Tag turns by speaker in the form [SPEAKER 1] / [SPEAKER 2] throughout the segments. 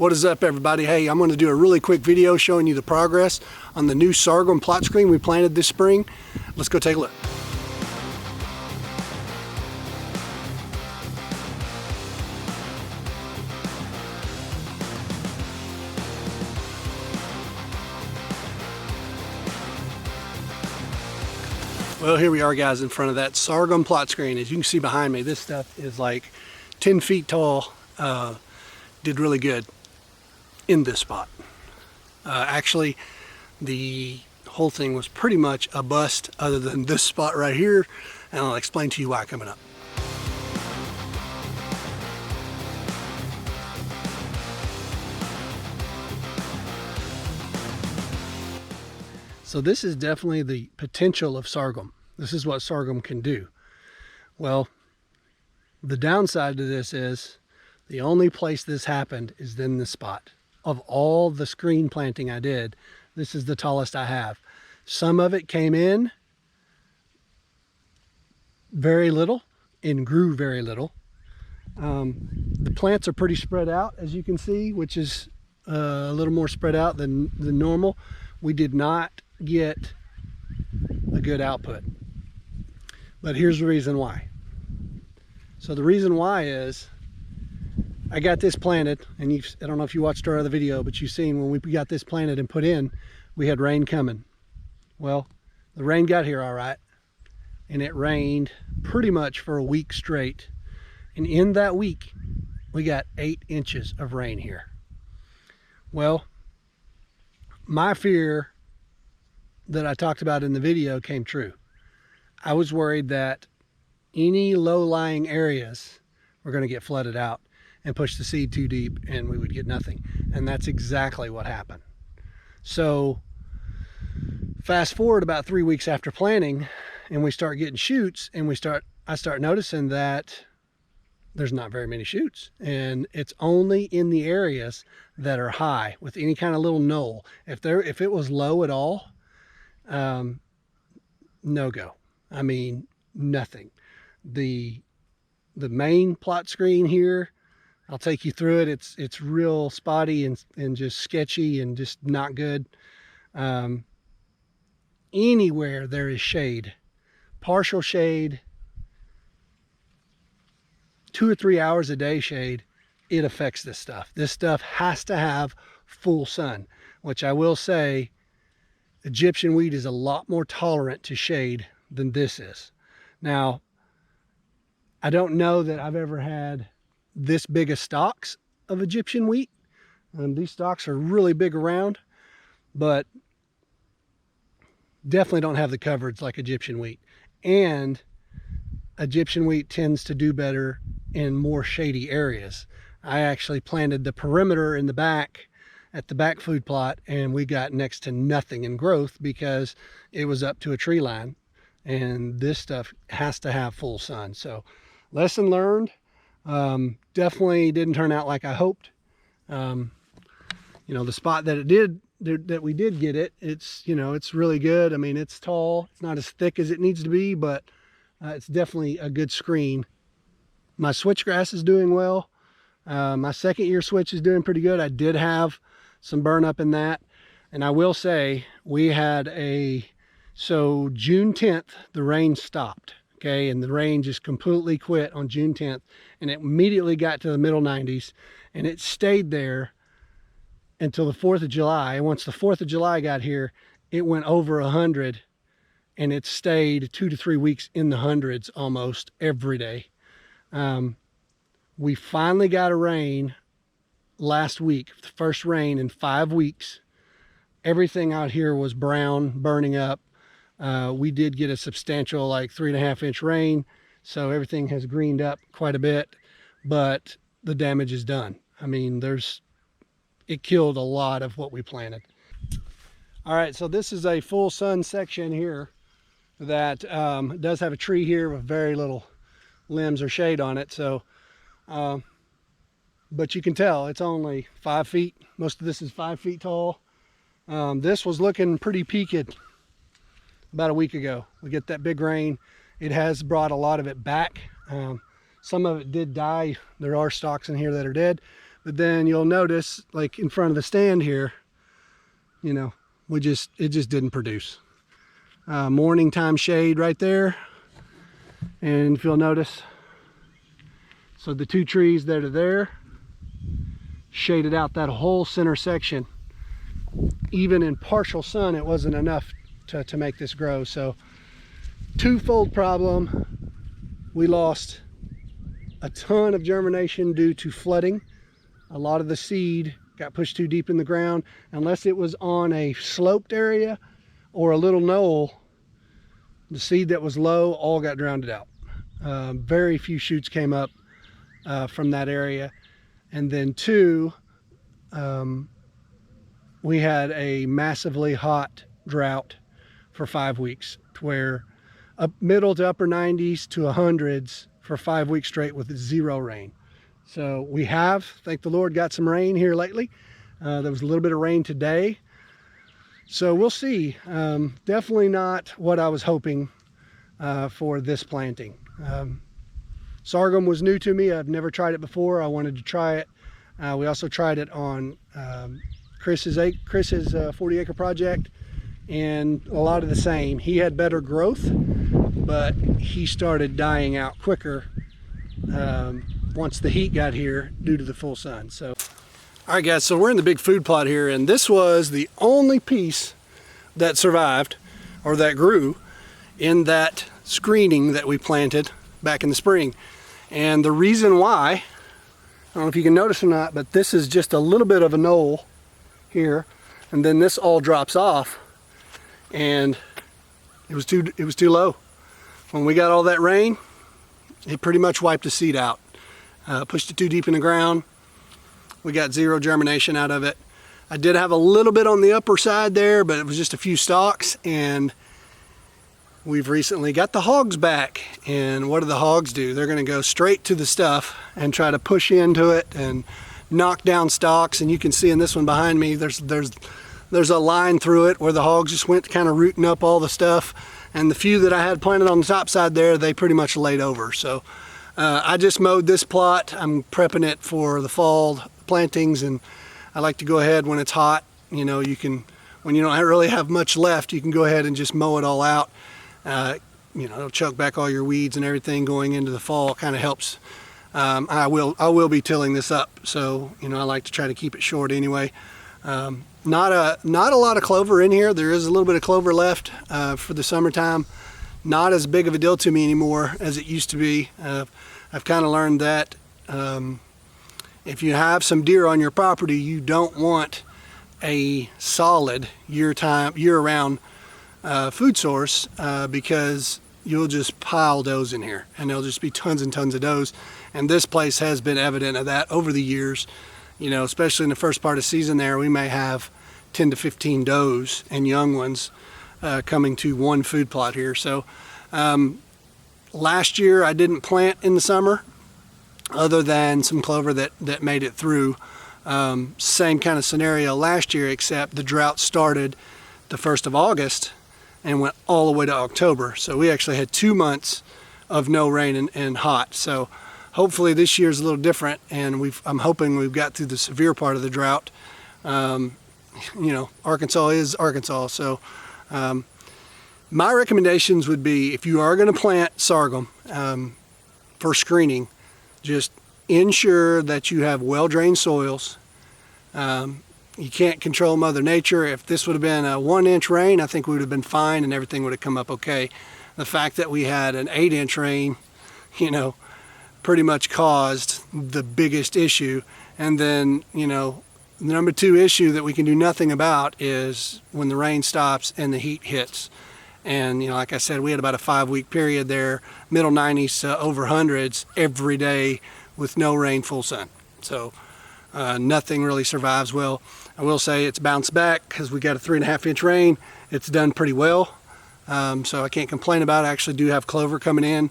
[SPEAKER 1] What is up, everybody? Hey, I'm going to do a really quick video showing you the progress on the new sorghum plot screen we planted this spring. Let's go take a look. Well, here we are, guys, in front of that sorghum plot screen. As you can see behind me, this stuff is like 10 feet tall. Did really good in this spot. Actually, the whole thing was pretty much a bust other than this spot right here, and I'll explain to you why coming up. So this is definitely the potential of sorghum. This is what sorghum can do. Well, the downside to this is the only place this happened is in this spot. Of all the screen planting I did, this is the tallest I have. Some of it came in very little and grew very little. The plants are pretty spread out, as you can see, which is a little more spread out than normal. We did not get a good output, but here's the reason why. So the reason why is I got this planted, and I don't know if you watched our other video, but you've seen when we got this planted and put in, we had rain coming. Well, the rain got here all right, and it rained pretty much for a week straight. And in that week, we got 8 inches of rain here. Well, my fear that I talked about in the video came true. I was worried that any low-lying areas were going to get flooded out and push the seed too deep and we would get nothing. And that's exactly what happened. So fast forward about 3 weeks after planting, and we start getting shoots, and I start noticing that there's not very many shoots, and it's only in the areas that are high with any kind of little knoll. If it was low at all, no go. I mean, nothing. The main plot screen here, I'll take you through it. It's real spotty and just sketchy and just not good. Anywhere there is shade, partial shade, 2 or 3 hours a day shade, it affects this stuff. This stuff has to have full sun, which I will say, Egyptian wheat is a lot more tolerant to shade than this is. Now, I don't know that I've ever had this big of stalks of Egyptian wheat. These stalks are really big around, but definitely don't have the coverage like Egyptian wheat. And Egyptian wheat tends to do better in more shady areas. I actually planted the perimeter in the back at the back food plot, and we got next to nothing in growth because it was up to a tree line, and this stuff has to have full sun. So lesson learned. Definitely didn't turn out like I hoped. You know, the spot that we did get it, it's really good. I mean, it's tall, it's not as thick as it needs to be, but it's definitely a good screen. My switchgrass is doing well. My second year switch is doing pretty good. I did have some burn up in that, and I will say we had so June 10th the rain stopped, okay, and the rain just completely quit on June 10th, and it immediately got to the middle 90s, and it stayed there until the 4th of July. And once the 4th of July got here, it went over 100, and it stayed 2 to 3 weeks in the hundreds almost every day. We finally got a rain last week, the first rain in 5 weeks. Everything out here was brown, burning up. We did get a substantial, like 3.5 inch rain, so everything has greened up quite a bit, but the damage is done. I mean, it killed a lot of what we planted. All right, so this is a full sun section here that does have a tree here with very little limbs or shade on it. So, but you can tell it's only 5 feet. Most of this is 5 feet tall. This was looking pretty peaked about a week ago. We get that big rain. It has brought a lot of it back. Some of it did die. There are stalks in here that are dead, But then you'll notice, like in front of the stand here, you know, it just didn't produce. Morning time shade right there. And if you'll notice, so the 2 trees that are there shaded out that whole center section. Even in partial sun, it wasn't enough to make this grow. So twofold problem. We lost a ton of germination due to flooding. A lot of the seed got pushed too deep in the ground. Unless it was on a sloped area or a little knoll, the seed that was low all got drowned out. Very few shoots came up from that area. And then 2, we had a massively hot drought for 5 weeks, to where middle to upper 90s to 100s for 5 weeks straight with 0 rain. So we have, thank the Lord, got some rain here lately. There was a little bit of rain today. So we'll see. Definitely not what I was hoping for this planting. Sorghum was new to me. I've never tried it before. I wanted to try it. We also tried it on Chris's 40-acre project, and a lot of the same. He had better growth, but he started dying out quicker once the heat got here due to the full sun. So, all right, guys. So we're in the big food plot here, and this was the only piece that survived or that grew in that screening that we planted back in the spring. And the reason why, I don't know if you can notice or not, but this is just a little bit of a knoll here, and then this all drops off, and it was too low. When we got all that rain, it pretty much wiped the seed out. Pushed it too deep in the ground. We got 0 germination out of it. I did have a little bit on the upper side there, but it was just a few stalks, and we've recently got the hogs back. And what do the hogs do? They're gonna go straight to the stuff and try to push into it and knock down stalks. And you can see in this one behind me, there's a line through it where the hogs just went kind of rooting up all the stuff. And the few that I had planted on the top side there, they pretty much laid over. So I just mowed this plot. I'm prepping it for the fall plantings, and I like to go ahead when it's hot. You know, you can, when you don't really have much left, you can go ahead and just mow it all out. You know, it'll choke back all your weeds and everything going into the fall. Kind of helps. I will be tilling this up, so you know, I like to try to keep it short anyway. Not a lot of clover in here. There is a little bit of clover left for the summertime. Not as big of a deal to me anymore as it used to be. I've kind of learned that if you have some deer on your property, you don't want a solid year-round food source because you'll just pile does in here, and there'll just be tons and tons of does. And this place has been evident of that over the years. You know, especially in the first part of the season there, we may have 10 to 15 does and young ones coming to one food plot here. So last year I didn't plant in the summer other than some clover that made it through. Same kind of scenario last year, except the drought started the 1st of August and went all the way to October. So we actually had 2 months of no rain and hot. So hopefully this year's a little different, and I'm hoping we've got through the severe part of the drought. You know, Arkansas is Arkansas, so my recommendations would be, if you are going to plant sorghum for screening, just ensure that you have well-drained soils. You can't control Mother Nature. If this would have been a 1-inch rain, I think we would have been fine and everything would have come up okay. The fact that we had an 8-inch rain, you know, pretty much caused the biggest issue. And then, you know, the number 2 issue that we can do nothing about is when the rain stops and the heat hits. And, you know, like I said, we had about a 5-week period there, middle 90s to over 100s every day with no rain, full sun. So nothing really survives well. I will say it's bounced back because we got a 3.5-inch rain. It's done pretty well. So I can't complain about it. I actually do have clover coming in,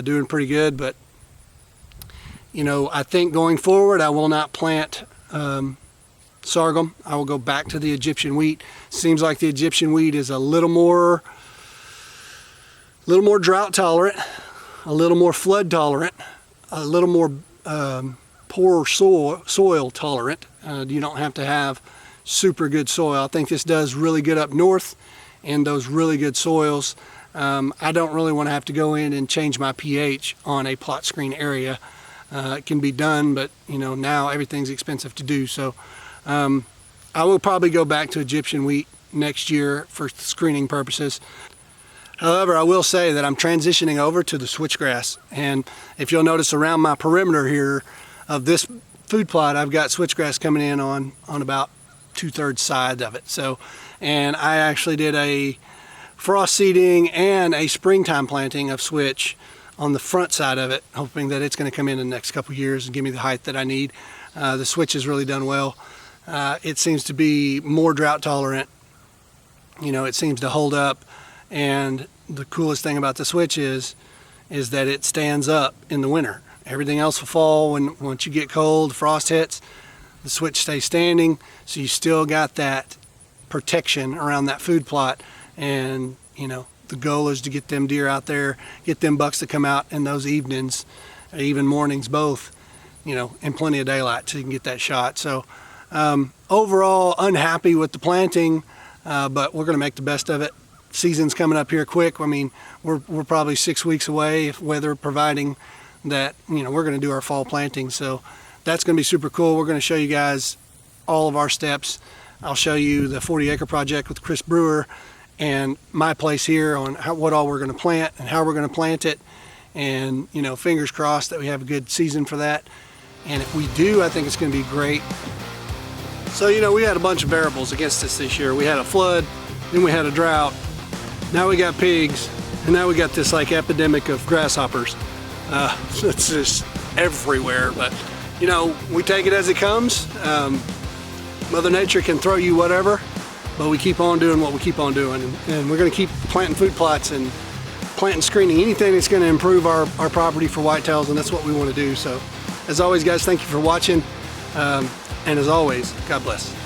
[SPEAKER 1] doing pretty good. But, you know, I think going forward, I will not plant sorghum. I will go back to the Egyptian wheat. Seems like the Egyptian wheat is a little more drought tolerant, a little more flood tolerant, a little more poor soil tolerant. You don't have to have super good soil. I think this does really good up north in those really good soils. I don't really want to have to go in and change my pH on a plot screen area. It can be done, but you know, now everything's expensive to do. So I will probably go back to Egyptian wheat next year for screening purposes. However, I will say that I'm transitioning over to the switchgrass, and if you'll notice around my perimeter here of this food plot, I've got switchgrass coming in on about 2/3 side of it. So, and I actually did a frost seeding and a springtime planting of switch on the front side of it, hoping that it's going to come in the next couple years and give me the height that I need. The switch has really done well. It seems to be more drought tolerant. You know, it seems to hold up. And the coolest thing about the switch is that it stands up in the winter. Everything else will fall once you get cold, frost hits, the switch stays standing, so you still got that protection around that food plot. And you know, the goal is to get them deer out there, get them bucks to come out in those evenings, even mornings, both, you know, in plenty of daylight so you can get that shot. So overall, unhappy with the planting, but we're going to make the best of it. Season's coming up here quick. I mean, we're probably 6 weeks away, if weather providing that, you know, we're going to do our fall planting. So that's going to be super cool. We're going to show you guys all of our steps. I'll show you the 40-acre project with Chris Brewer and my place here on what all we're going to plant and how we're going to plant it. And, you know, fingers crossed that we have a good season for that. And if we do, I think it's going to be great. So, you know, we had a bunch of variables against us this year. We had a flood, then we had a drought. Now we got pigs, and now we got this like epidemic of grasshoppers. It's just everywhere, but you know, we take it as it comes. Mother Nature can throw you whatever, but we keep on doing what we keep on doing, and we're gonna keep planting food plots and planting screening, anything that's gonna improve our property for whitetails, and that's what we wanna do. So as always, guys, thank you for watching, and as always, God bless.